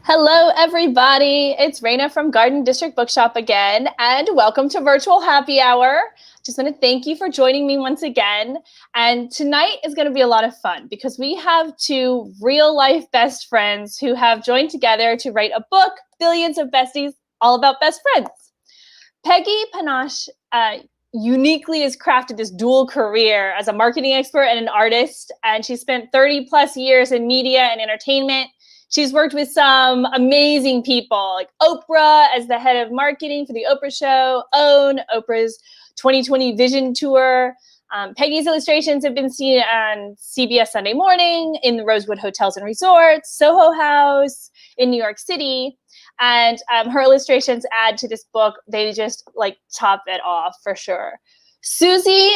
Hello, everybody. It's Raina from Garden District Bookshop again, and welcome to Virtual Happy Hour. Just want to thank you for joining me once again. And tonight is going to be a lot of fun because we have two real-life best friends who have joined together to write a book, Billions of Besties, all about best friends. Peggy Panosh uniquely has crafted this dual career as a marketing expert and an artist, and she spent 30 plus years in media and entertainment. She's worked with some amazing people, like Oprah as the head of marketing for the Oprah Show, OWN, Oprah's 2020 Vision Tour. Peggy's illustrations have been seen on CBS Sunday Morning, in the Rosewood Hotels and Resorts, Soho House in New York City. And her illustrations add to this book. They just like top it off for sure. Susie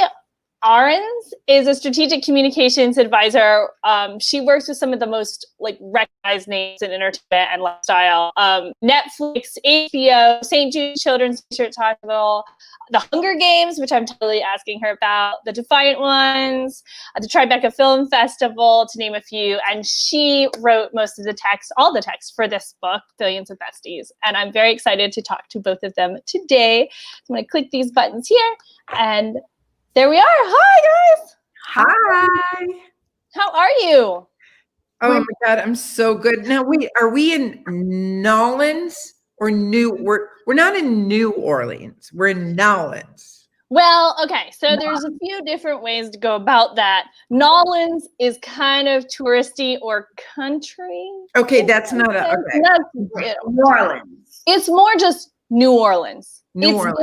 Arons is a strategic communications advisor. She works with some of the most recognized names in entertainment and lifestyle. Netflix, HBO, St. Jude Children's Research Hospital, The Hunger Games, which I'm totally asking her about, The Defiant Ones, the Tribeca Film Festival, to name a few. And she wrote most of the text, all the text for this book, Billions of Besties. And I'm very excited to talk to both of them today. I'm going to click these buttons here and there we are. Hi, guys. Hi. How are you? Oh my God, I'm so good. Now, are we in Nolans or we're not in New Orleans. We're in Nolans. Well, okay. So there's a few different ways to go about that. Nolans is kind of touristy or country. Okay, that's not okay. New Orleans. It's more just New Orleans. You kind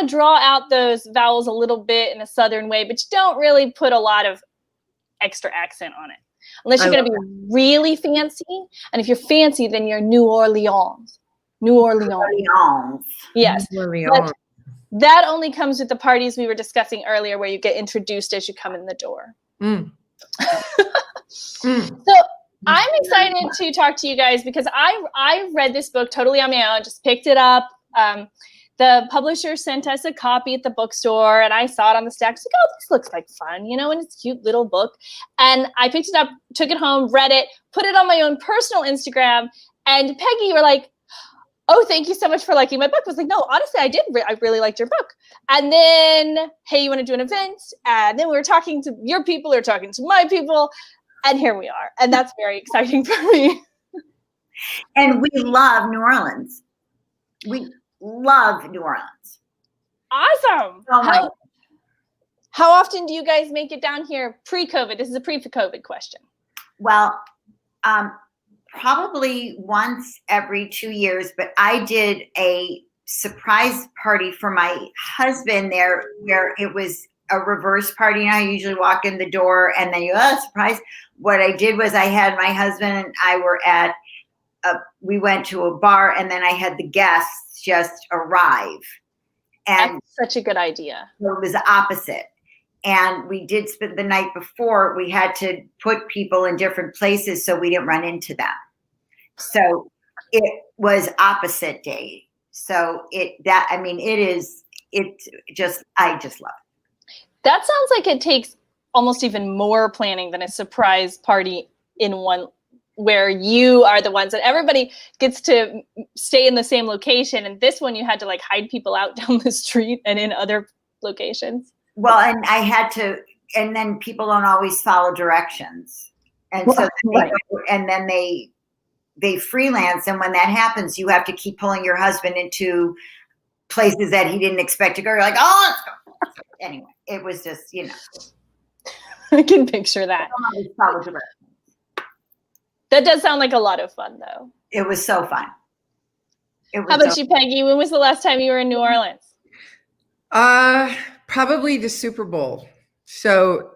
of draw out those vowels a little bit in a southern way, but you don't really put a lot of extra accent on it. Unless you're going to be really fancy. And if you're fancy, then you're New Orleans. New Orleans. Yes. New Orleans. That only comes with the parties we were discussing earlier where you get introduced as you come in the door. So I'm excited to talk to you guys because I read this book totally on my own, just picked it up. The publisher sent us a copy at the bookstore and I saw it on the stack. I was like, oh, this looks like fun, and it's a cute little book. And I picked it up, took it home, read it, put it on my own personal Instagram. And Peggy, you were like, oh, thank you so much for liking my book. I was like, no, honestly, I did. I really liked your book. And then, hey, you want to do an event? And then we were talking to your people or talking to my people. And here we are. And that's very exciting for me. And we love New Orleans. We love New Orleans. Awesome. Oh how often do you guys make it down here pre-COVID? This is a pre-COVID question. Well, probably once every 2 years, but I did a surprise party for my husband there where it was a reverse party. And I usually walk in the door and then surprise. What I did was I had my husband and I were we went to a bar and then I had the guests just arrive. And that's such a good idea. So it was the opposite. And we did spend the night before, we had to put people in different places so we didn't run into them. So it was opposite day. So I just love it. That sounds like it takes almost even more planning than a surprise party in one where you are the ones that everybody gets to stay in the same location. And this one, you had to hide people out down the street and in other locations. Well, and I had to, and then people don't always follow directions. And so, and then they freelance. And when that happens, you have to keep pulling your husband into places that he didn't expect to go. You're like, oh, let's go. Anyway, it was just, I can picture that. That does sound like a lot of fun, though. It was so fun. How about you, Peggy? When was the last time you were in New Orleans? Probably the Super Bowl. So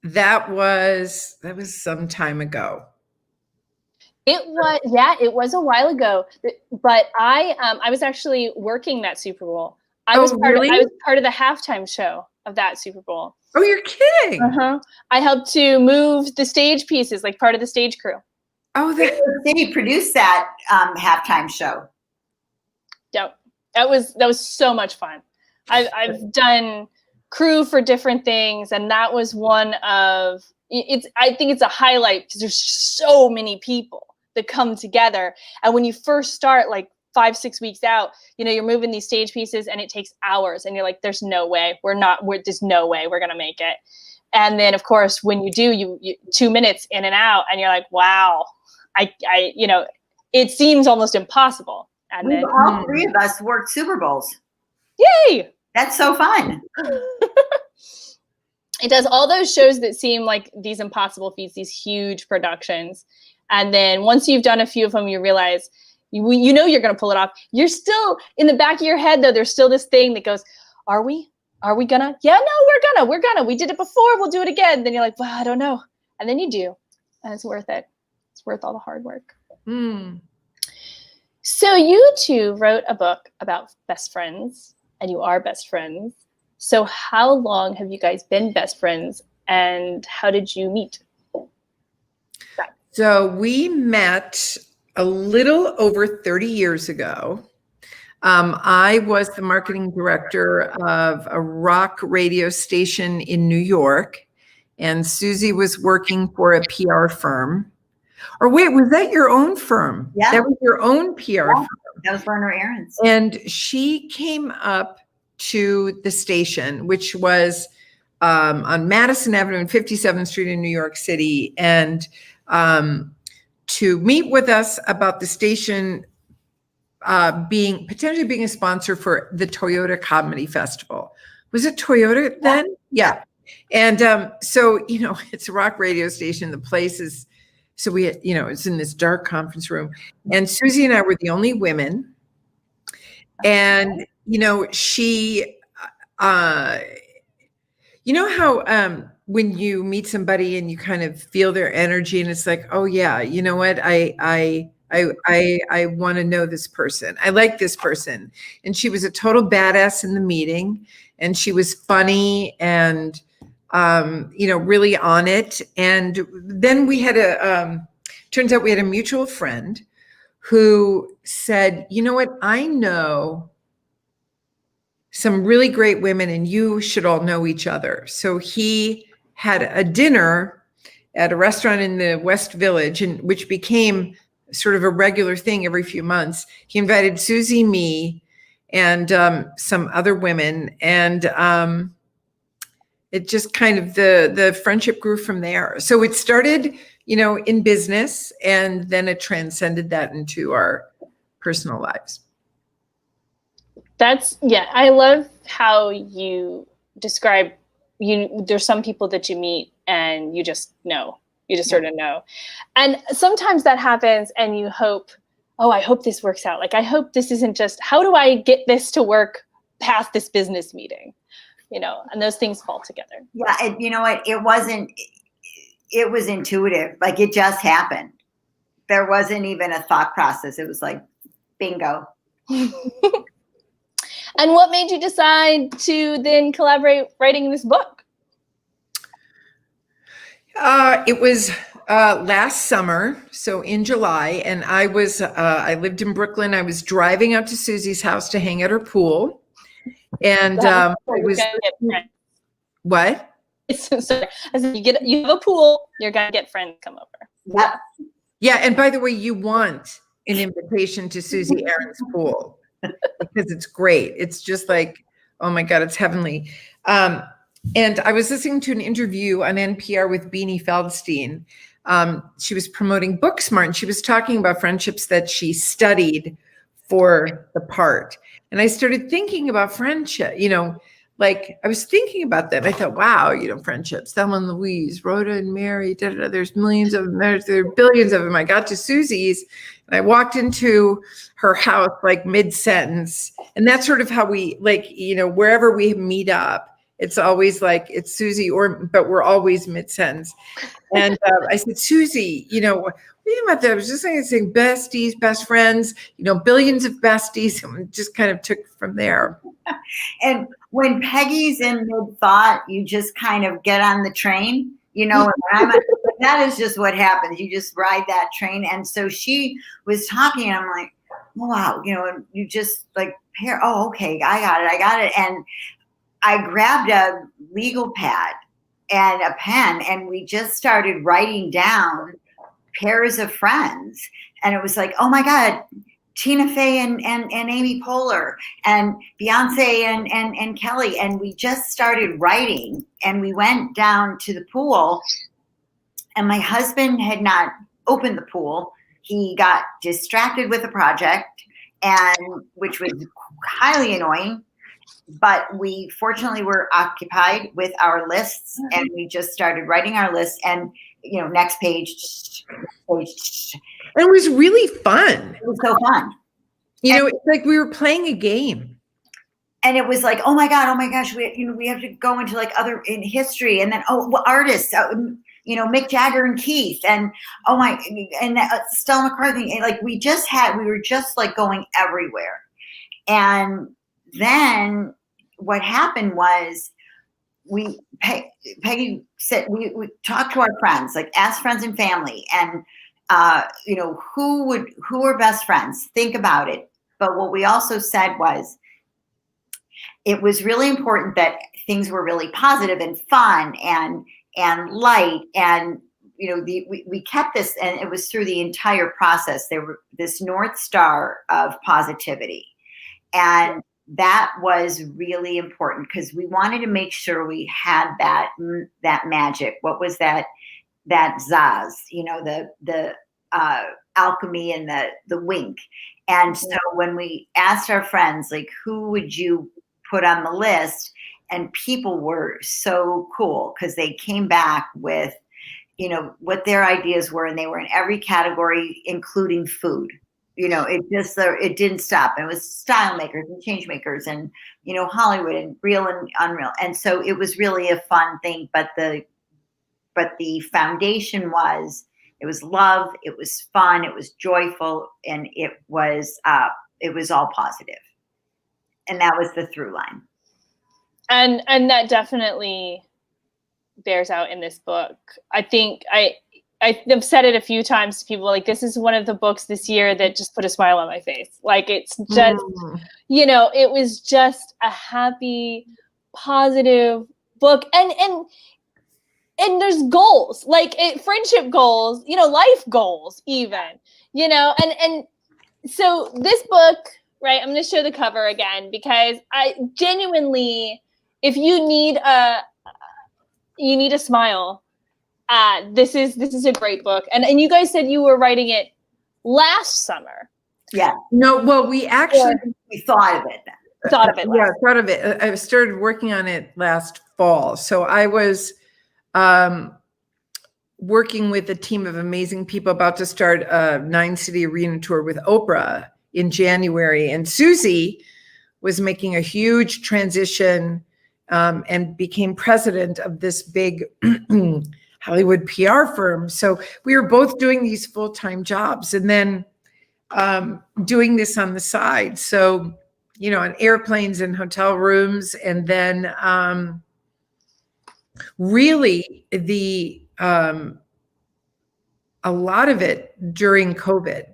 that was some time ago. It was a while ago. But I was actually working that Super Bowl. I was part of the halftime show of that Super Bowl. Oh, you're kidding. I helped to move the stage pieces, like part of the stage crew. Oh, did he produce that halftime show? Yeah, that was so much fun. I've done crew for different things, and that was one of I think it's a highlight because there's so many people that come together. And when you first start, like 5-6 weeks out, you're moving these stage pieces and it takes hours and you're like, there's no way there's no way we're going to make it. And then of course, when you do, you 2 minutes in and out and you're like, wow, it seems almost impossible. And then all three of us worked Super Bowls. Yay! That's so fun. It does all those shows that seem like these impossible feats, these huge productions. And then once you've done a few of them, you realize, you're going to pull it off. You're still in the back of your head, though, there's still this thing that goes, are we gonna? Yeah, no, we're gonna. We did it before. We'll do it again. Then you're like, well, I don't know. And then you do. And it's worth it. It's worth all the hard work. So you two wrote a book about best friends, and you are best friends. So how long have you guys been best friends, and how did you meet? So we met a little over 30 years ago. I was the marketing director of a rock radio station in New York, and Susie was working for a PR firm. Or wait, was that your own firm? Yeah. That was your own PR firm. That was Werner Arons. And she came up to the station, which was on Madison Avenue and 57th Street in New York City, and to meet with us about the station potentially being a sponsor for the Toyota Comedy Festival. Was it Toyota then? Yeah. And so, it's a rock radio station. The place is, so we had, it's in this dark conference room. And Susie and I were the only women. And, she, how when you meet somebody and you kind of feel their energy and it's like, oh yeah, you know what? I want to know this person. I like this person. And she was a total badass in the meeting, and she was funny and, really on it. And then we had turns out we had a mutual friend who said, you know what? I know some really great women and you should all know each other. So he had a dinner at a restaurant in the West Village, and which became sort of a regular thing every few months. He invited Susie, me, and some other women, and it just kind of the friendship grew from there. So it started, in business, and then it transcended that into our personal lives. I love how you describe, there's some people that you meet and you just know. You just sort of know. And sometimes that happens and you hope, oh, I hope this works out. Like, I hope this isn't just, how do I get this to work past this business meeting? And those things fall together. Yeah. And you know what? It was intuitive. Like, it just happened. There wasn't even a thought process. It was like, bingo. And what made you decide to then collaborate writing this book? It was last summer, so in July, and I lived in Brooklyn. I was driving out to Susie's house to hang at her pool, and what? Sorry. I said, you have a pool, you're gonna get friends come over. Yep. Yeah, and by the way, you want an invitation to Susie Arons' pool because it's great. It's just like, oh my God, it's heavenly. And I was listening to an interview on NPR with Beanie Feldstein. She was promoting Booksmart, and she was talking about friendships that she studied for the part. And I started thinking about friendship, like I was thinking about that. I thought, wow, friendships, Thelma and Louise, Rhoda and Mary, there's millions of them, there are billions of them. I got to Susie's and I walked into her house like mid-sentence. And that's sort of how we, wherever we meet up, it's always like it's Susie, but we're always mid-sentence. And I said, Susie, what do you think about that? I was just saying besties, best friends, billions of besties, and just kind of took from there. And when Peggy's in mid-thought, you just kind of get on the train, that is just what happens. You just ride that train. And so she was talking, and I'm like, wow, and you just like, oh, okay, I got it. And I grabbed a legal pad and a pen, and we just started writing down pairs of friends. And it was like, oh my God, Tina Fey and Amy Poehler and Beyonce and Kelly. And we just started writing, and we went down to the pool, and my husband had not opened the pool. He got distracted with a project, and which was highly annoying. But we fortunately were occupied with our lists, and we just started writing our lists, and next page. And it was really fun. It was so fun. It's like we were playing a game. And it was like, oh my gosh, we have to go into like other in history, and then artists, Mick Jagger and Keith, and Stella McCartney, and like we were just like going everywhere. And then what happened was Peggy said we talked to our friends, like ask friends and family, and who are best friends, think about it. But what we also said was it was really important that things were really positive and fun and light, and we kept this, and it was through the entire process. There were this North Star of positivity, and that was really important because we wanted to make sure we had that magic. What was that zazz? The alchemy and the wink. And so when we asked our friends, like, who would you put on the list? And people were so cool because they came back with, what their ideas were, and they were in every category, including food. It didn't stop. And it was style makers and change makers and, Hollywood and real and unreal. And so it was really a fun thing. But the foundation was, it was love, it was fun, it was joyful, and it was all positive. And that was the through line. And that definitely bears out in this book. I think I've said it a few times to people, like, this is one of the books this year that just put a smile on my face. Like, it's just, it was just a happy, positive book. And there's goals, like friendship goals, life goals even, and so this book, right, I'm going to show the cover again, because I genuinely, if you need a smile, this is a great book. And you guys said you were writing it last summer. Yeah. No, well, we actually we thought of it. Thought of it. I started working on it last fall. So I was working with a team of amazing people, about to start a 9-city arena tour with Oprah in January. And Susie was making a huge transition and became president of this big Hollywood PR firm. So we were both doing these full-time jobs and then doing this on the side. So, on airplanes and hotel rooms. And then really a lot of it during COVID.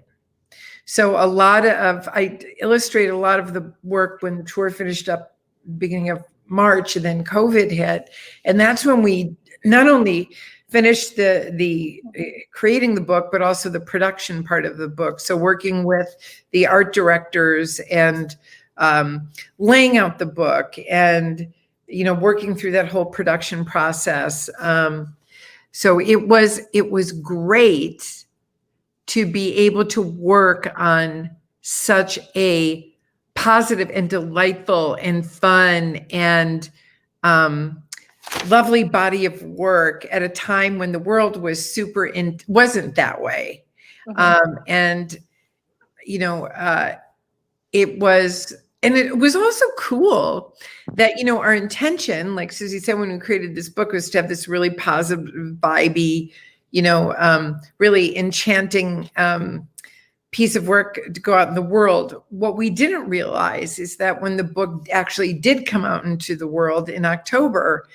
So I illustrate a lot of the work when the tour finished up beginning of March, and then COVID hit. And that's when we not only finished the creating the book, but also the production part of the book. So working with the art directors and laying out the book and, working through that whole production process. So it was great to be able to work on such a positive and delightful and fun and lovely body of work at a time when the world was wasn't that way. And it was also cool that, our intention, like Susie said, when we created this book, was to have this really positive, vibey, really enchanting piece of work to go out in the world. What we didn't realize is that when the book actually did come out into the world in October,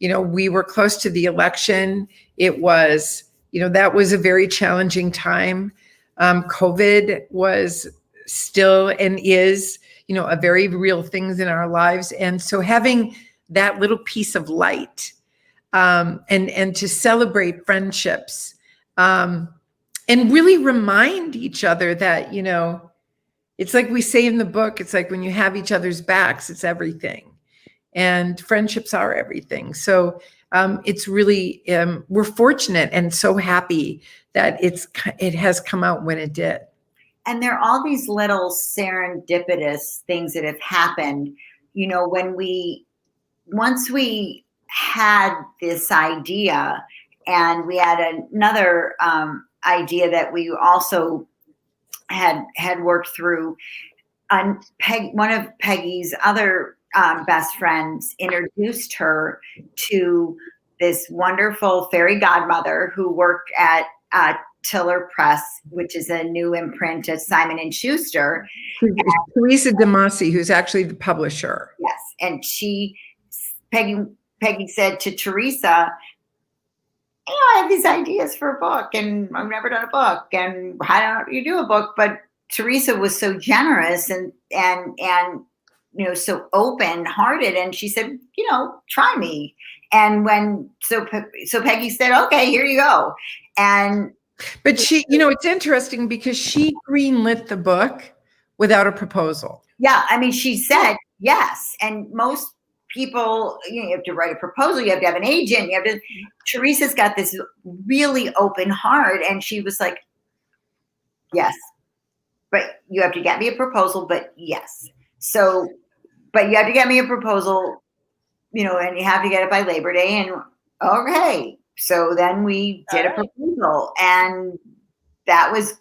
we were close to the election. It was, that was a very challenging time. COVID was still and is, a very real things in our lives. And so having that little piece of light and to celebrate friendships, and really remind each other that, you know, it's like we say in the book, it's like when you have each other's backs, it's everything. And friendships are everything. So it's really, we're fortunate and so happy that it has come out when it did. And there are all these little serendipitous things that have happened, you know, once we had this idea, and we had another idea that we also had worked through. One of Peggy's other best friends introduced her to this wonderful fairy godmother who worked at Tiller Press, which is a new imprint of Simon and Schuster. Teresa DeMasi, who's actually the publisher. Yes, and Peggy said to Teresa, you know, I have these ideas for a book, and I've never done a book, and how do you do a book? But Teresa was so generous and you know, so open-hearted, and she said, you know, try me. And so Peggy said, okay, here you go. But she, you know, it's interesting because she greenlit the book without a proposal. Yeah, I mean, she said yes, and most people, you know, you have to write a proposal, you have to have an agent, Teresa's got this really open heart, and she was like, yes, but you have to get me a proposal, but yes. So, but you have to get me a proposal, you know, and you have to get it by Labor Day, and okay. So then we did a proposal, and that was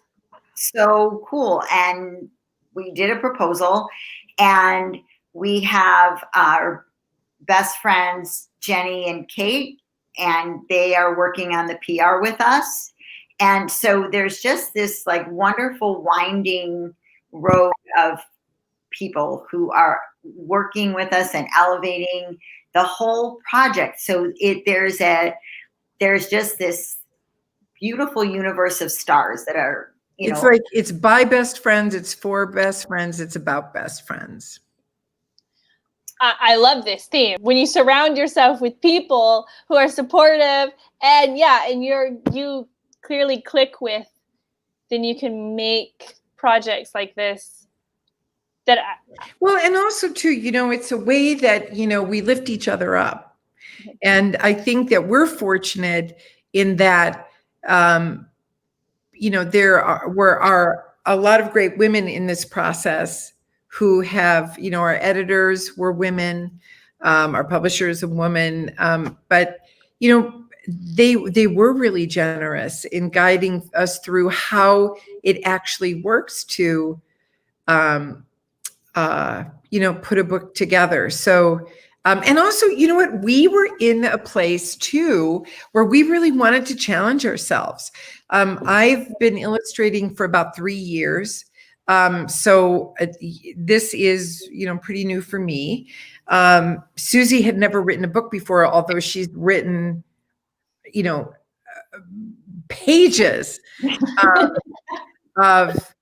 so cool. And we did a proposal, and we have our best friends, Jenny and Kate, and they are working on the PR with us. And so there's just this like wonderful winding road of people who are working with us and elevating the whole project. So there's just this beautiful universe of stars that are, you know. It's like, it's by best friends, it's for best friends, it's about best friends. I love this theme. When you surround yourself with people who are supportive and you clearly click with, then you can make projects like this. Well, and also too, you know, it's a way that, you know, we lift each other up. And I think that we're fortunate in that, you know, there are a lot of great women in this process who have, you know, our editors were women, our publishers a woman, but, you know, they were really generous in guiding us through how it actually works to, you know, put a book together. So, and also, you know what, we were in a place too where we really wanted to challenge ourselves. I've been illustrating for about 3 years. So this is, you know, pretty new for me. Susie had never written a book before, although she's written, you know, pages of,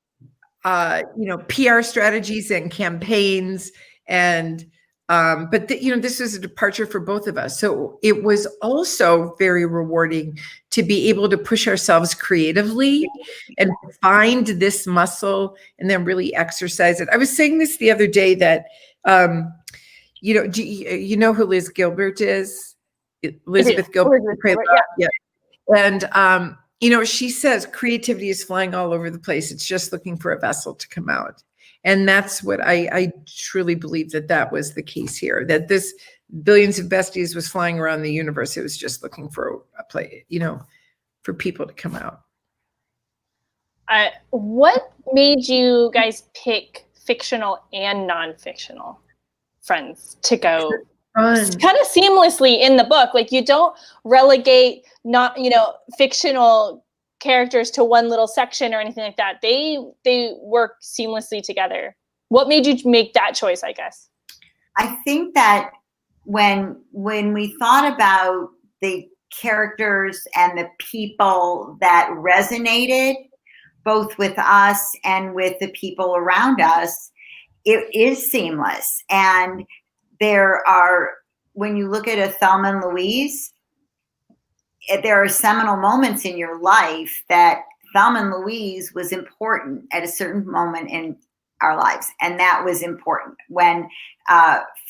you know, PR strategies and campaigns. And, but you know, this was a departure for both of us. So it was also very rewarding to be able to push ourselves creatively and find this muscle and then really exercise it. I was saying this the other day that, you know, you know who Liz Gilbert is? Elizabeth Gilbert. Yeah. And, you know, she says creativity is flying all over the place. It's just looking for a vessel to come out. And that's what I truly believe that was the case here, that this Billions of Besties was flying around the universe. It was just looking for a play, you know, for people to come out. What made you guys pick fictional and nonfictional friends to go kind of seamlessly in the book? Like, you don't relegate fictional characters to one little section or anything like that. They work seamlessly together. What made you make that choice, I guess? I think that when we thought about the characters and the people that resonated both with us and with the people around us, it is seamless. And there are, when you look at a Thelma and Louise, there are seminal moments in your life that Thelma and Louise was important at a certain moment in our lives. And that was important. When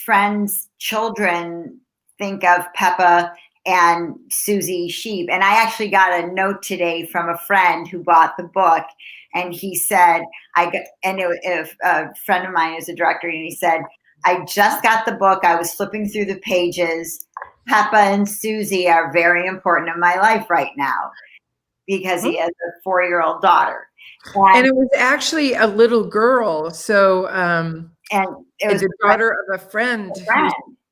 friends, children think of Peppa and Susie Sheep. And I actually got a note today from a friend who bought the book. And he said, a friend of mine is a director, and he said, I just got the book. I was flipping through the pages. Peppa and Susie are very important in my life right now because he has a 4-year-old daughter. And it was actually a little girl. So, and it was the daughter of a friend.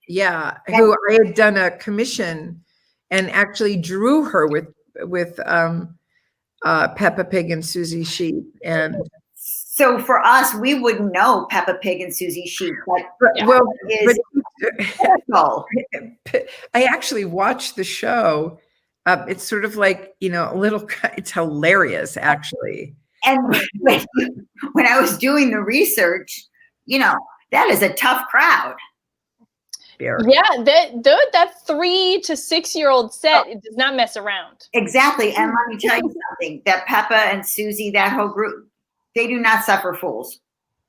Who I had done a commission and actually drew her with Peppa Pig and Susie Sheep. And so for us, we wouldn't know Peppa Pig and Susie Sheep. I actually watched the show. It's sort of like, it's hilarious, actually. And when I was doing the research, that is a tough crowd. Yeah, that 3 to 6-year-old set, it does not mess around. Exactly. And let me tell you something, that Peppa and Susie, that whole group, they do not suffer fools.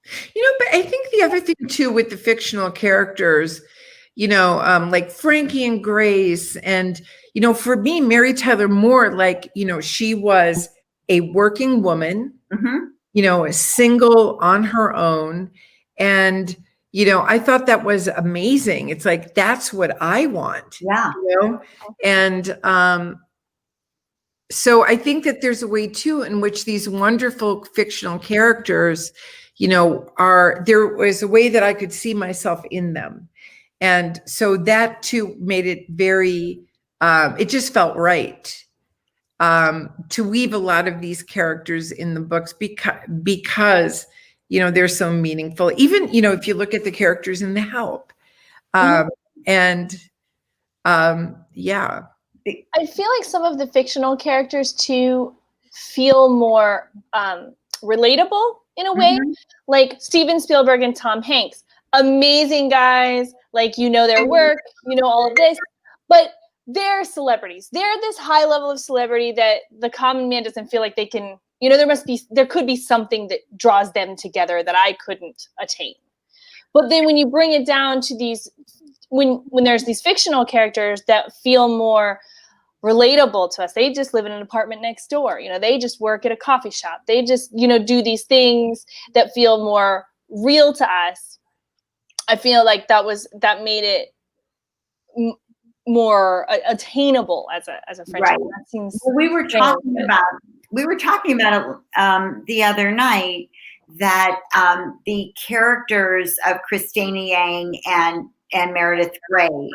But I think the other thing too with the fictional characters, like Frankie and Grace, and for me, Mary Tyler Moore, like, she was a working woman, a single on her own. And, I thought that was amazing. It's like, that's what I want. Yeah. And so I think that there's a way too in which these wonderful fictional characters, there was a way that I could see myself in them. And so that too made it very, it just felt right to weave a lot of these characters in the books because they're so meaningful. Even, if you look at the characters in The Help. Yeah. I feel like some of the fictional characters too feel more relatable in a way, like Steven Spielberg and Tom Hanks, amazing guys, like, their work, all of this, but they're celebrities. They're this high level of celebrity that the common man doesn't feel like they can, there could be something that draws them together that I couldn't attain. But then when you bring it down to these, when there's these fictional characters that feel more relatable to us, they just live in an apartment next door, they just work at a coffee shop, they just do these things that feel more real to us. I feel like that made it more attainable as a friendship. Right. That seems we were talking about the other night that the characters of Christina Yang and Meredith Grey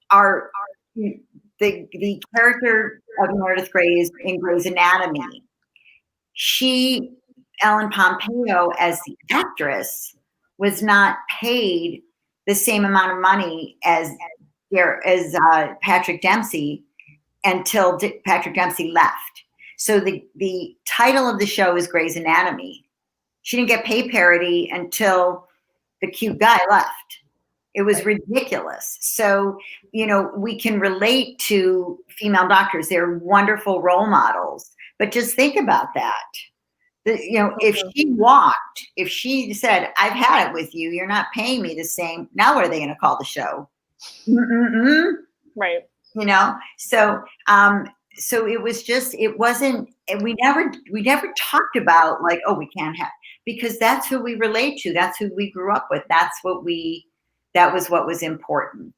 are the character of Meredith Grey is in Grey's Anatomy. Ellen Pompeo, as the actress, was not paid the same amount of money as Patrick Dempsey until Patrick Dempsey left. So the title of the show is Grey's Anatomy. She didn't get pay parity until the cute guy left. It was ridiculous. So, we can relate to female doctors. They're wonderful role models. But just think about that. If she said, I've had it with you, you're not paying me the same. Now what are they going to call the show? Right. So it was just, it wasn't, we never talked about like, oh, we can't have, because that's who we relate to. That's who we grew up with. That was what was important.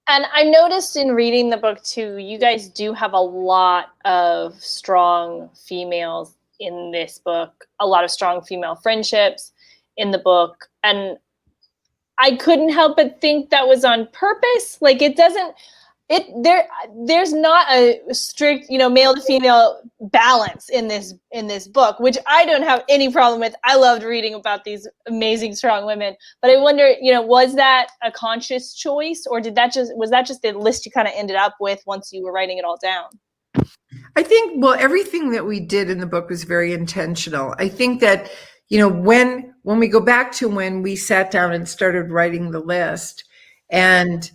And I noticed in reading the book too, you guys do have a lot of strong females in this book, a lot of strong female friendships in the book. And I couldn't help but think that was on purpose. Like there's not a strict, male to female balance in this book, which I don't have any problem with. I loved reading about these amazing, strong women. But I wonder, was that a conscious choice, or was that just the list you kind of ended up with once you were writing it all down? I think, everything that we did in the book was very intentional. I think that, when we go back to when we sat down and started writing the list, and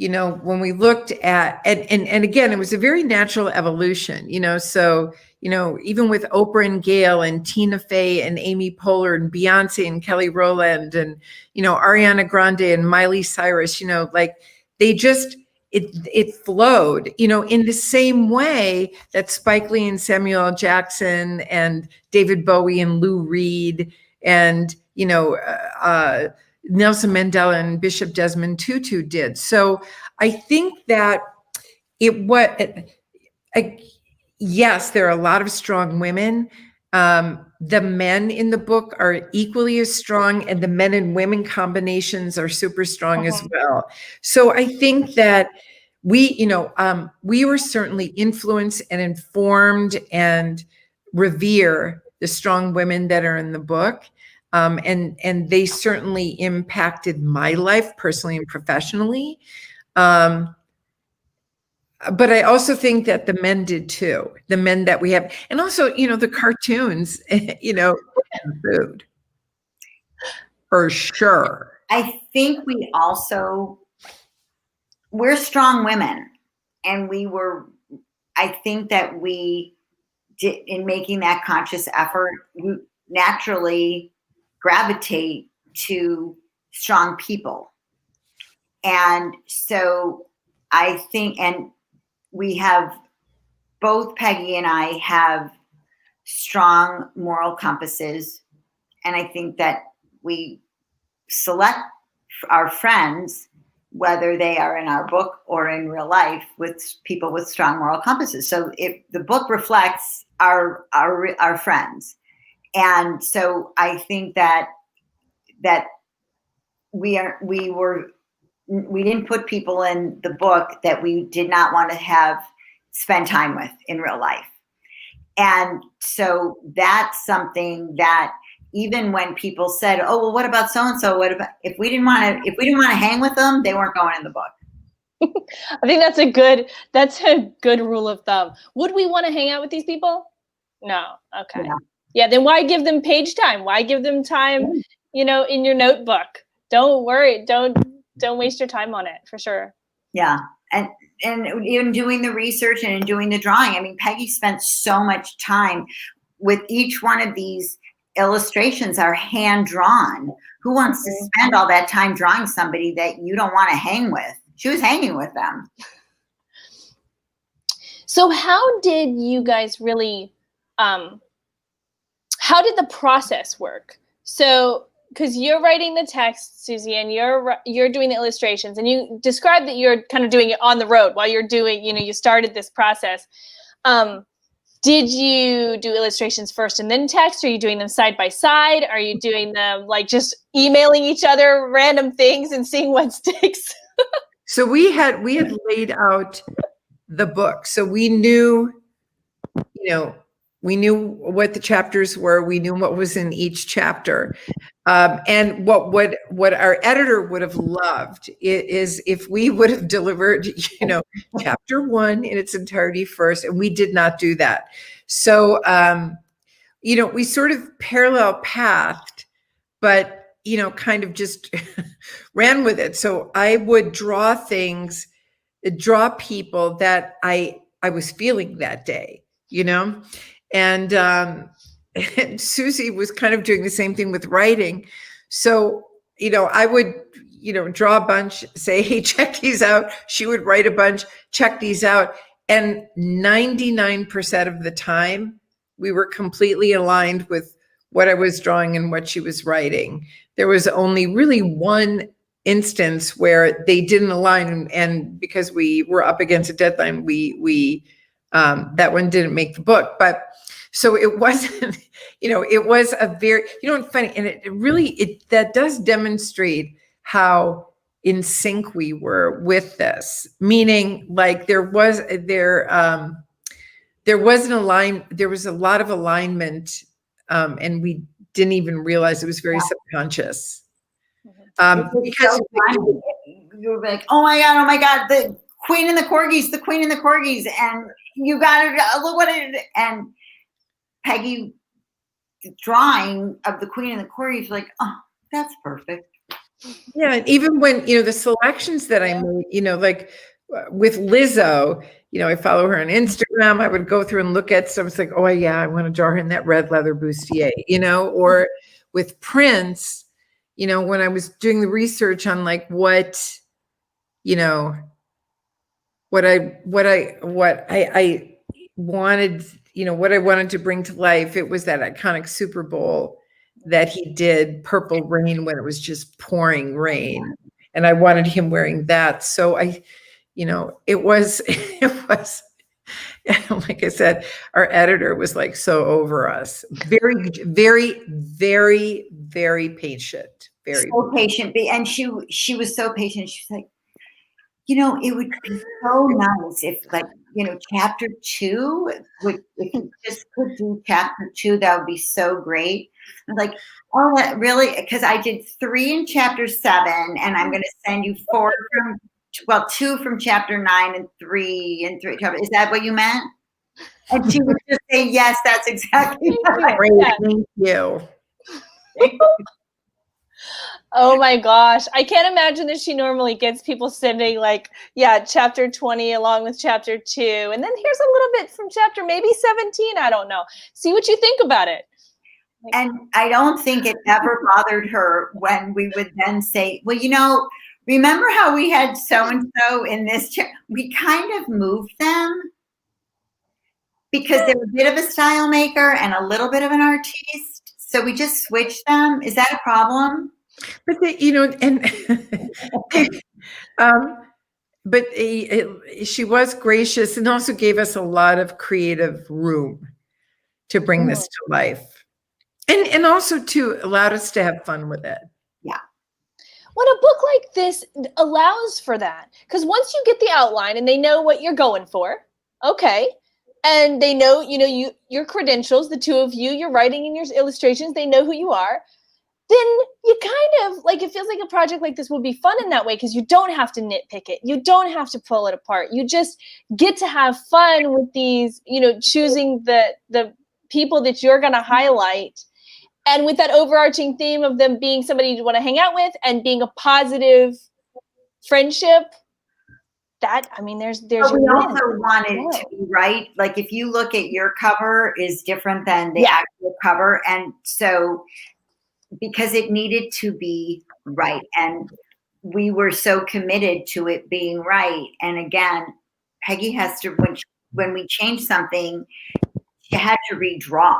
when we looked at, and again, it was a very natural evolution, so, even with Oprah and Gail and Tina Fey and Amy Poehler and Beyonce and Kelly Rowland and, Ariana Grande and Miley Cyrus, like they just, it flowed, in the same way that Spike Lee and Samuel L. Jackson and David Bowie and Lou Reed and, Nelson Mandela and Bishop Desmond Tutu did. So I think that yes, there are a lot of strong women. The men in the book are equally as strong, and the men and women combinations are super strong as well. So I think that we were certainly influenced and informed and revere the strong women that are in the book. And they certainly impacted my life personally and professionally. But I also think that the men did too, the men that we have. And also, the cartoons, food. For sure. I think we're strong women. And I think that we did, in making that conscious effort, we naturally gravitate to strong people. And so I think, and we have, both Peggy and I have strong moral compasses. And I think that we select our friends, whether they are in our book or in real life, with people with strong moral compasses. So if the book reflects our friends. And so I think that we didn't put people in the book that we did not want to spend time with in real life. And so that's something that, even when people said, "Oh, well, what about so-and-so? What about," if we didn't want to hang with them, they weren't going in the book. I think that's a good rule of thumb. Would we want to hang out with these people? No. Okay. Yeah. Then why give them page time? Why give them time, in your notebook? Don't worry. Don't waste your time on it, for sure. Yeah. And in doing the research and in doing the drawing, I mean, Peggy spent so much time with each one of these illustrations are hand drawn. Who wants to spend all that time drawing somebody that you don't want to hang with? She was hanging with them. So how did you guys really, how did the process work? So, because you're writing the text, Susie, and you're doing the illustrations, and you described that you're kind of doing it on the road while you're doing, you started this process. Did you do illustrations first and then text? Are you doing them side by side? Are you doing them like just emailing each other random things and seeing what sticks? So we had laid out the book. So we knew, we knew what the chapters were. We knew what was in each chapter. And what our editor would have loved is if we would have delivered, chapter 1 in its entirety first, and we did not do that. So, we sort of parallel pathed, but, kind of just ran with it. So I would draw people that I was feeling that day, and Susie was kind of doing the same thing with writing. So, I would, draw a bunch, say, hey, check these out. She would write a bunch, check these out. And 99% of the time, we were completely aligned with what I was drawing and what she was writing. There was only really one instance where they didn't align. And because we were up against a deadline, we that one didn't make the book. But so it wasn't, it was a very, funny. And that does demonstrate how in sync we were with this, meaning like there was a lot of alignment, and we didn't even realize it was very subconscious. Because you were like, oh my God, the queen and the corgis, and you got it. Look what it is. And Peggy, the drawing of the queen and the corgis, like, oh, that's perfect. Yeah, and even when, the selections that I made, like with Lizzo, I follow her on Instagram. I would go through and look at some. It's like, oh yeah, I want to draw her in that red leather bustier, or with Prince, when I was doing the research on like what, what I wanted, what I wanted to bring to life, it was that iconic Super Bowl that he did, Purple Rain, when it was just pouring rain. And I wanted him wearing that. So it was, like I said, our editor was like so over us. Very, very, very, very patient. Very so patient. And she was so patient. She's like, it would be so nice if, like, chapter 2 would, if you just could do chapter 2, that would be so great. I'm like, oh, that really? Because I did 3 in chapter 7, and I'm going to send you 2 from chapter 9 and 3 in 3 chapters. Is that what you meant? And she would just say, yes, that's exactly right. Thank you. Oh my gosh. I can't imagine that she normally gets people sending like, chapter 20 along with chapter 2. And then here's a little bit from chapter maybe 17. I don't know. See what you think about it. And I don't think it ever bothered her when we would then say, well, remember how we had so-and-so in this we kind of moved them because they're a bit of a style maker and a little bit of an artiste. So we just switched them. Is that a problem? But but she was gracious and also gave us a lot of creative room to bring this to life, and also allowed us to have fun with it. Yeah. When a book like this allows for that, because once you get the outline and they know what you're going for, okay, and they know, your credentials, the two of you, your writing and your illustrations, they know who you are. Then you kind of like, it feels like a project like this would be fun in that way because you don't have to nitpick it. You don't have to pull it apart. You just get to have fun with these, choosing the people that you're going to highlight. And with that overarching theme of them being somebody you want to hang out with and being a positive friendship, there's but we also wanted it to be right. Like if you look at your cover is different than the actual cover. And so because it needed to be right. And we were so committed to it being right. And again, Peggy has to, when we change something, she had to redraw.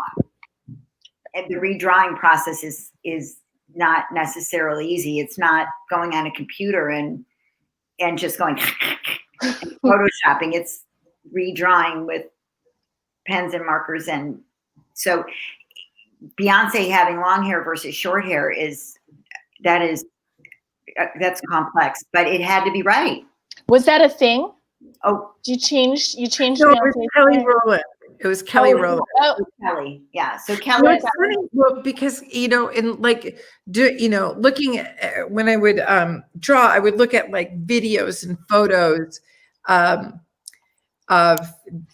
And the redrawing process is not necessarily easy. It's not going on a computer and just going and photoshopping. It's redrawing with pens and markers. And so Beyonce having long hair versus short hair that's complex, but it had to be right. Was that a thing? Oh, you changed No, it was Kelly Rowland. It was Kelly Rowland. Oh, Kelly. Yeah. So Kelly. It's funny, well, because in like looking at when I would draw, I would look at like videos and photos of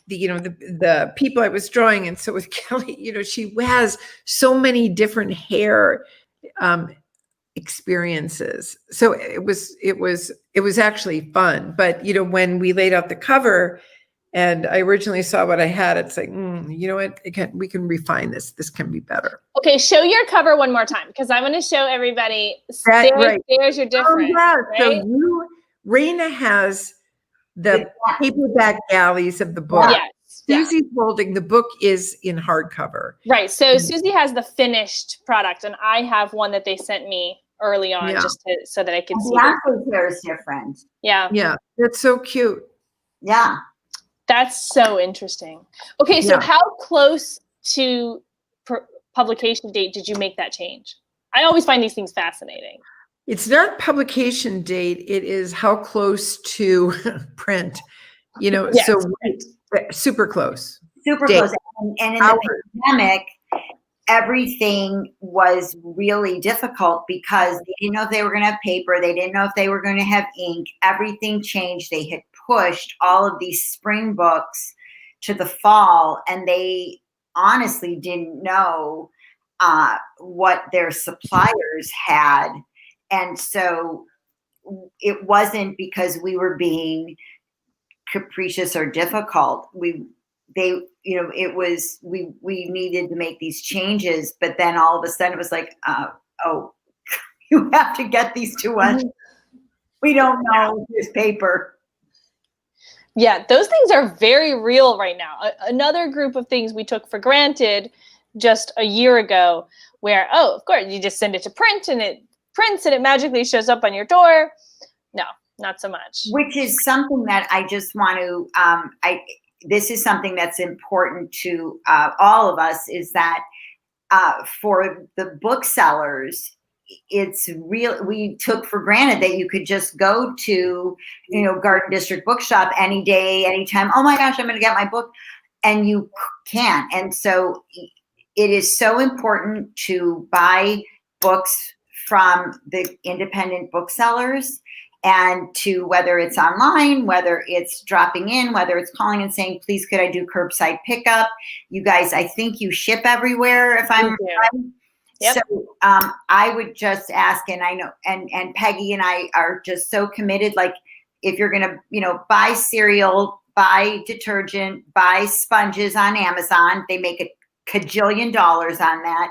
the people I was drawing, and so with Kelly, she has so many different hair experiences. So it was actually fun. But when we laid out the cover, and I originally saw what I had, it's like, you know what? We can refine this. This can be better. Okay, show your cover one more time because I'm going to show everybody. There's your difference. Right? So Raina has the paperback galleys of the book. Yes. Susie's holding the book is in hardcover. Right. So Susie has the finished product, and I have one that they sent me early on so that I could see. Beyonce's hair is different. Yeah. Yeah. That's so cute. Yeah. That's so interesting. Okay, so how close to publication date did you make that change? I always find these things fascinating. It's not publication date. It is how close to print, Yes, so super close. Super close. And in the pandemic, everything was really difficult because they didn't know if they were going to have paper. They didn't know if they were going to have ink. Everything changed. They had pushed all of these spring books to the fall, and they honestly didn't know what their suppliers had. And so it wasn't because we were being capricious or difficult. It was, we needed to make these changes, but then all of a sudden it was like, oh, you have to get these to us. We don't know this paper. Yeah, those things are very real right now. Another group of things we took for granted just a year ago, where, oh, of course, you just send it to print and it prints and it magically shows up on your door. No, not so much. Which is something that I just want to, this is something that's important to all of us, is that for the booksellers, it's real. We took for granted that you could just go to, Garden District Bookshop any day, anytime. Oh my gosh, I'm going to get my book. And you can't. And so it is so important to buy books from the independent booksellers, and to, whether it's online, whether it's dropping in, whether it's calling and saying, please, could I do curbside pickup? You guys, I think you ship everywhere, if I'm right. Yep. So I would just ask, and I know, and Peggy and I are just so committed. Like, if you're gonna, buy cereal, buy detergent, buy sponges on Amazon, they make a cajillion dollars on that.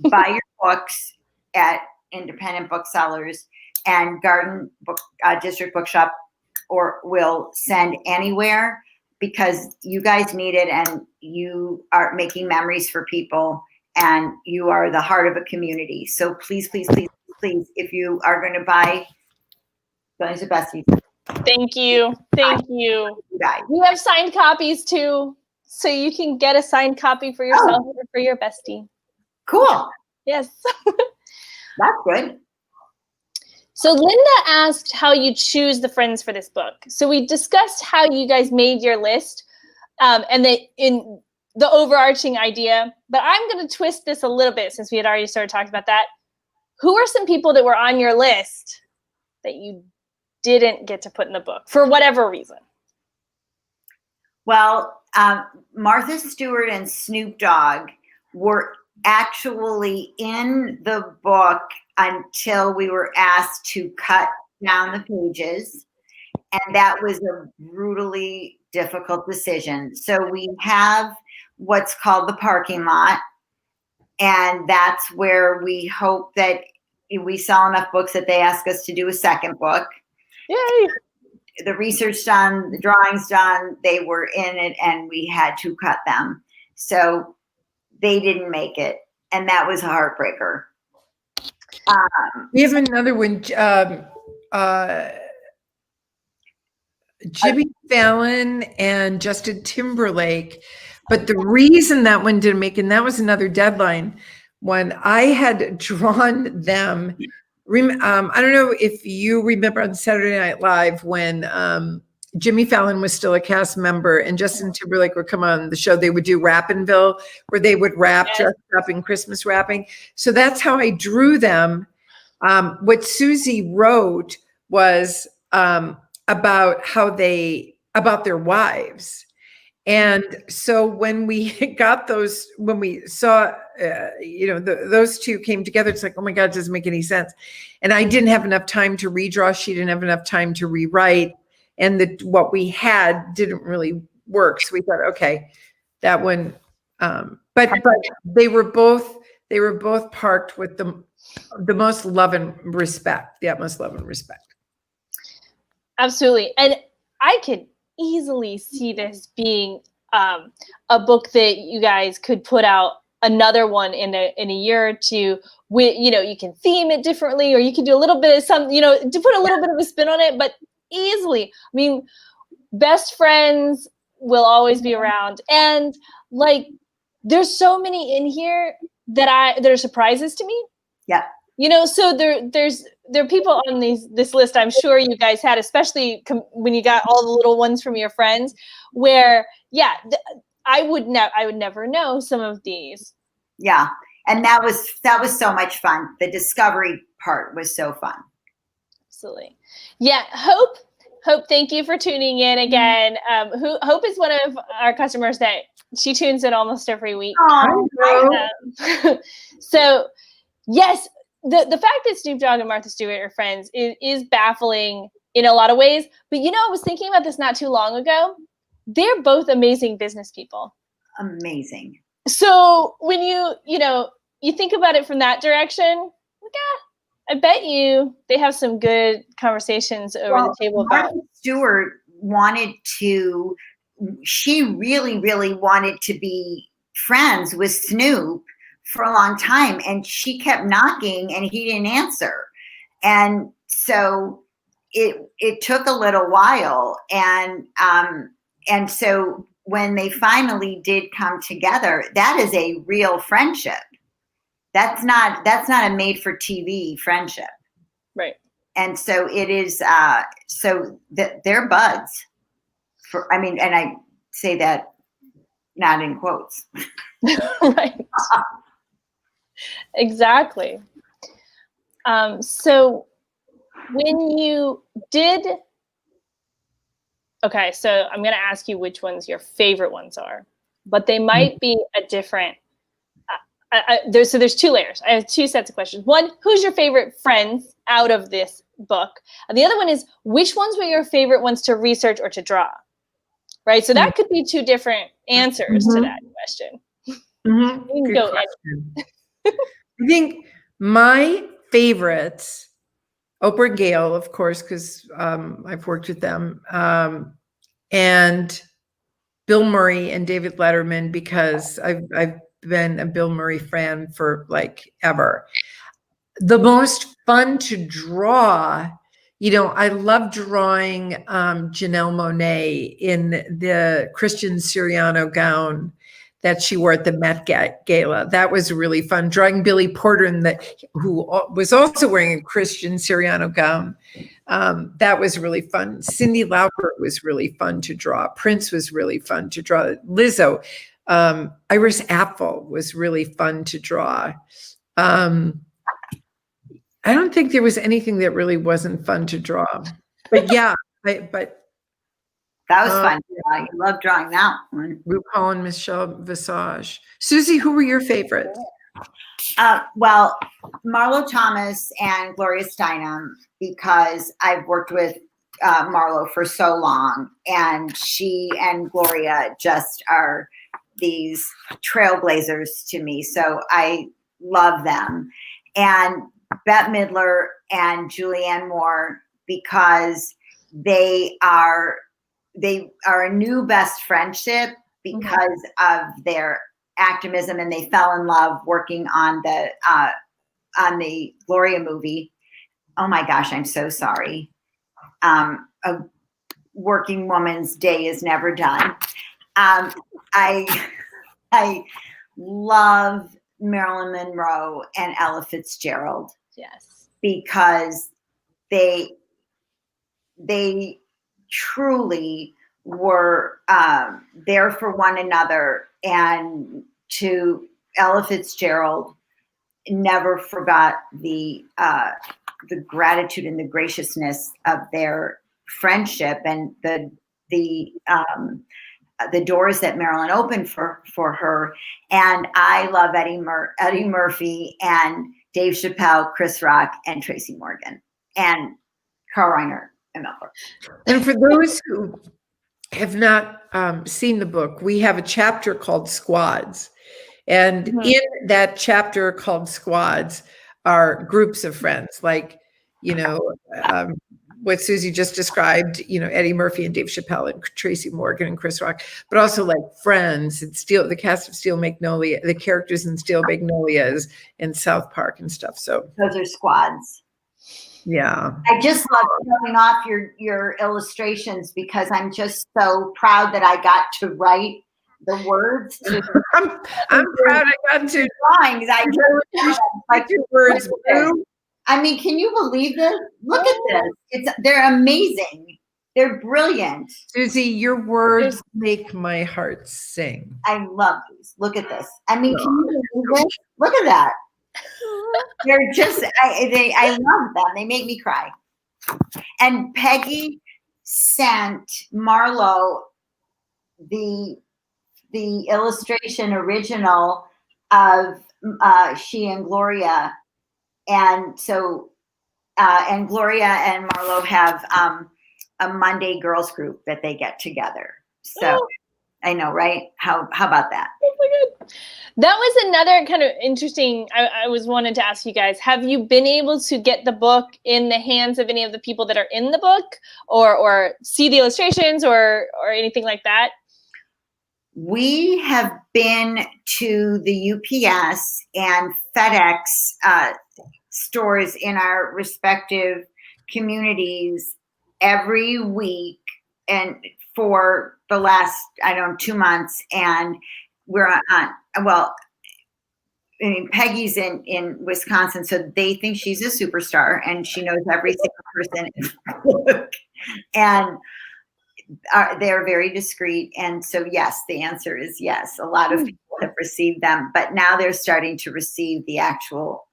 Buy your books at independent booksellers, and Garden District Bookshop will send anywhere, because you guys need it, and you are making memories for people. And you are the heart of a community. So please, please, please, please, if you are going to buy Billions of Besties. Thank you. Thank you. We have signed copies too. So you can get a signed copy for yourself or for your bestie. Cool. Yes. That's good. So Linda asked how you choose the friends for this book. So we discussed how you guys made your list, and in the overarching idea, but I'm going to twist this a little bit, since we had already started talking about that. Who are some people that were on your list that you didn't get to put in the book for whatever reason? Well, Martha Stewart and Snoop Dogg were actually in the book until we were asked to cut down the pages. And that was a brutally difficult decision. So we have what's called the parking lot. And that's where we hope that we sell enough books that they ask us to do a second book. Yay! The research done, the drawings done, they were in it, and we had to cut them. So they didn't make it. And that was a heartbreaker. We have another one. Jimmy Fallon and Justin Timberlake. But the reason that one didn't make it, and that was another deadline one, I had drawn them. I don't know if you remember on Saturday Night Live when Jimmy Fallon was still a cast member and Justin Timberlake would come on the show. They would do Rappinville, where they would rap dressed up in Christmas wrapping. So that's how I drew them. What Susie wrote was about about their wives. And so when we got those, when we saw, those two came together, it's like, oh my God, it doesn't make any sense. And I didn't have enough time to redraw. She didn't have enough time to rewrite. And what we had didn't really work. So we thought, okay, that one, but they were both parked with the most love and respect, the utmost love and respect. Absolutely. And I could easily see this being a book that you guys could put out another one in a year or two with, you can theme it differently, or you can do a little bit of some, to put a little bit of a spin on it, but easily. I mean, best friends will always be around. And like, there's so many in here that are surprises to me. Yeah. So there are people on this list I'm sure you guys had, especially when you got all the little ones from your friends, where, I would never know some of these. Yeah. And that was so much fun. The discovery part was so fun. Absolutely. Yeah. Hope, thank you for tuning in again. Hope is one of our customers that she tunes in almost every week. Oh, So yes, the fact that Snoop Dogg and Martha Stewart are friends is baffling in a lot of ways. But I was thinking about this not too long ago. They're both amazing business people. Amazing. So when you think about it from that direction, I bet they have some good conversations over the table about. Martha Stewart she really, really wanted to be friends with Snoop for a long time, and she kept knocking and he didn't answer. And so it took a little while. And so when they finally did come together, that is a real friendship. That's not a made for TV friendship. Right. And so it is, they're buds. And I say that not in quotes. Right. Exactly. So when you did, okay, so I'm going to ask you which ones your favorite ones are, but they might be a different, there's two layers. I have two sets of questions. One, who's your favorite friends out of this book? And the other one is, which ones were your favorite ones to research or to draw? Right? So that could be two different answers to that question. Good question. I think my favorites, Oprah and Gail, of course, because I've worked with them, and Bill Murray and David Letterman, because I've been a Bill Murray fan for like ever. The most fun to draw, I love drawing Janelle Monáe in the Christian Siriano gown that she wore at the Met Gala. That was really fun. Drawing Billy Porter, who was also wearing a Christian Siriano gown. That was really fun. Cyndi Lauper was really fun to draw. Prince was really fun to draw. Lizzo. Iris Apfel was really fun to draw. I don't think there was anything that really wasn't fun to draw. But yeah, that was fun. I love drawing that one. RuPaul and Michelle Visage. Susie, who were your favorites? Well, Marlo Thomas and Gloria Steinem, because I've worked with Marlo for so long, and she and Gloria just are these trailblazers to me. So I love them. And Bette Midler and Julianne Moore, because they are a new best friendship because of their activism, and they fell in love working on the Gloria movie. Oh my gosh, I'm so sorry. A working woman's day is never done. I love Marilyn Monroe and Ella Fitzgerald. Yes. Because they truly were there for one another, and to Ella Fitzgerald never forgot the gratitude and the graciousness of their friendship, and the doors that Marilyn opened for her. And I love Eddie Murphy and Dave Chappelle, Chris Rock, and Tracy Morgan, and Carl Reiner and Mel Brooks. And for those who have not seen the book, we have a chapter called Squads. And in that chapter called Squads are groups of friends, like, what Susie just described, Eddie Murphy and Dave Chappelle and Tracy Morgan and Chris Rock, but also like friends and the cast of Steel Magnolia, the characters in Steel Magnolias and South Park and stuff. So those are Squads. Yeah. I just love showing off your illustrations, because I'm just so proud that I got to write the words. I'm proud I got to drawings. I just like your words. I mean, can you believe this? Look at this. They're amazing. They're brilliant. Susie, your words make my heart sing. I love these. Look at this. I mean, can you believe this? Look at that. They're just, I love them. They make me cry. And Peggy sent Marlo the illustration original of she and Gloria And so, and Gloria and Marlo have a Monday girls group that they get together. So I know, right? How about that? Oh my God. That was another kind of interesting, I was wanted to ask you guys, have you been able to get the book in the hands of any of the people that are in the book, or see the illustrations or anything like that? We have been to the UPS and FedEx stores in our respective communities every week, and for the last, 2 months, and we're on, well, I mean, Peggy's in Wisconsin, so they think she's a superstar and she knows every single person in the book. And they're very discreet. And so, yes, the answer is yes. A lot of people have received them, but now they're starting to receive the actual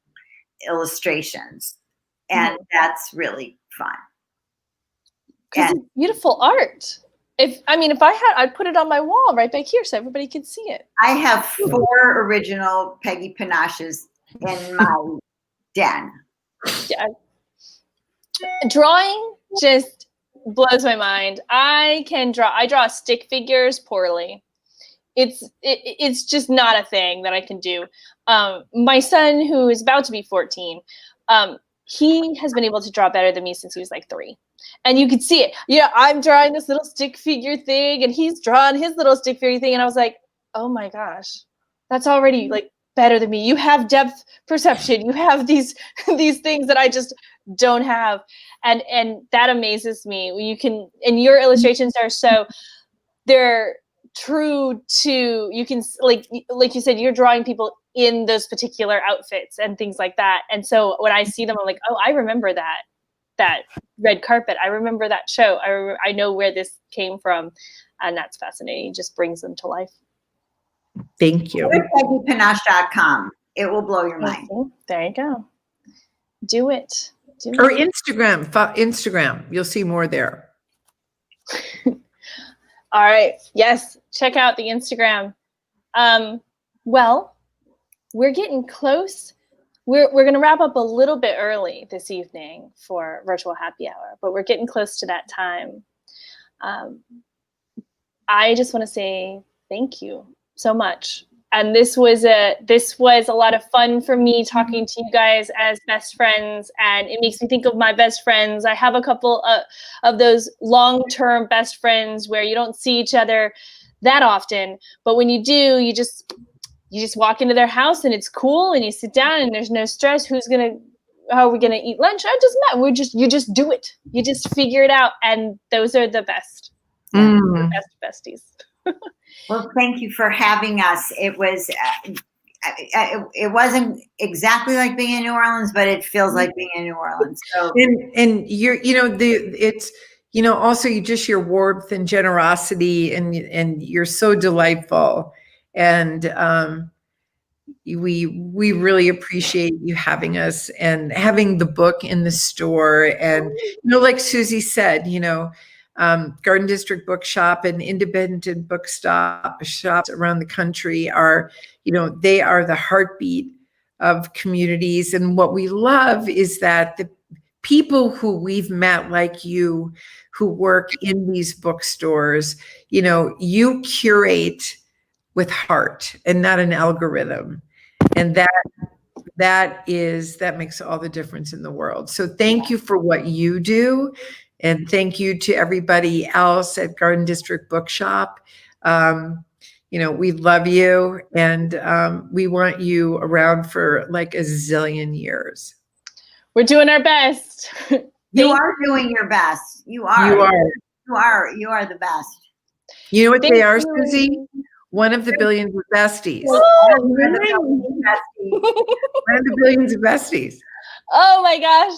illustrations. And that's really fun. Because it's beautiful art. If I had, I'd put it on my wall right back here so everybody could see it. I have 4 original Peggy Panoshes in my den. Yeah. Drawing just blows my mind. I draw stick figures poorly. It's just not a thing that I can do. My son, who is about to be 14, he has been able to draw better than me since he was like 3. And you could see it. Yeah, I'm drawing this little stick figure thing, and he's drawn his little stick figure thing, and I was like, oh my gosh, that's already like better than me. You have depth perception. You have these things that I just don't have, and that amazes me. You can, and your illustrations are so, they're true to, you can, like you said, you're drawing people in those particular outfits and things like that. And so when I see them, I'm like, oh, I remember that red carpet. I remember that show. I know where this came from, and that's fascinating. It just brings them to life. Thank you. PeggyPanosh.com. It will blow your mind. There you go. Do it. Or Instagram. You'll see more there. All right. Yes. Check out the Instagram. Well, we're getting close. We're going to wrap up a little bit early this evening for virtual happy hour, but we're getting close to that time. I just want to say thank you so much. And this was a lot of fun for me talking to you guys as best friends, and it makes me think of my best friends. I have a couple of those long-term best friends where you don't see each other that often, but when you do, you just walk into their house and it's cool, and you sit down and there's no stress. How are we gonna eat lunch? It doesn't matter. You just do it. You just figure it out, and those are the best. The best besties. Well, thank you for having us. It was, it wasn't exactly like being in New Orleans, but it feels like being in New Orleans. So. And it's also just your warmth and generosity, and you're so delightful, and we really appreciate you having us and having the book in the store. And like Susie said, Garden District Bookshop and independent shops around the country are, they are the heartbeat of communities. And what we love is that the people who we've met, like you, who work in these bookstores, you curate with heart and not an algorithm. And that makes all the difference in the world. So thank you for what you do. And thank you to everybody else at Garden District Bookshop. We love you, and we want you around for like a zillion years. We're doing our best. You are doing your best. You are the best. You know what they are, Susie? One of the billions of besties. Oh, One of the billions of besties. Oh my gosh.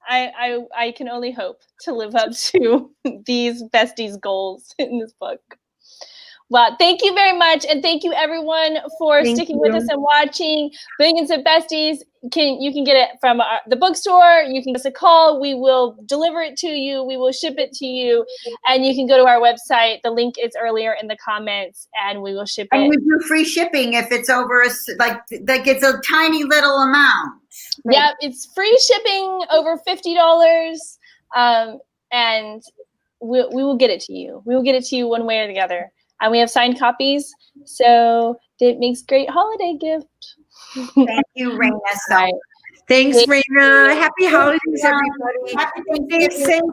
I can only hope to live up to these besties goals in this book. Well, thank you very much. And thank you everyone for sticking with us and watching Billions of Besties. You can get it from the bookstore. You can give us a call. We will deliver it to you. We will ship it to you. And you can go to our website. The link is earlier in the comments, and we will ship it. And we do free shipping if it's over, like it's a tiny little amount. Yeah, it's free shipping over $50. And we will get it to you. We will get it to you one way or the other. And we have signed copies, so it makes great holiday gift. Thank you, Raina. So Right. Thanks, Thank Raina. Happy holidays, everybody. Happy Stay safe.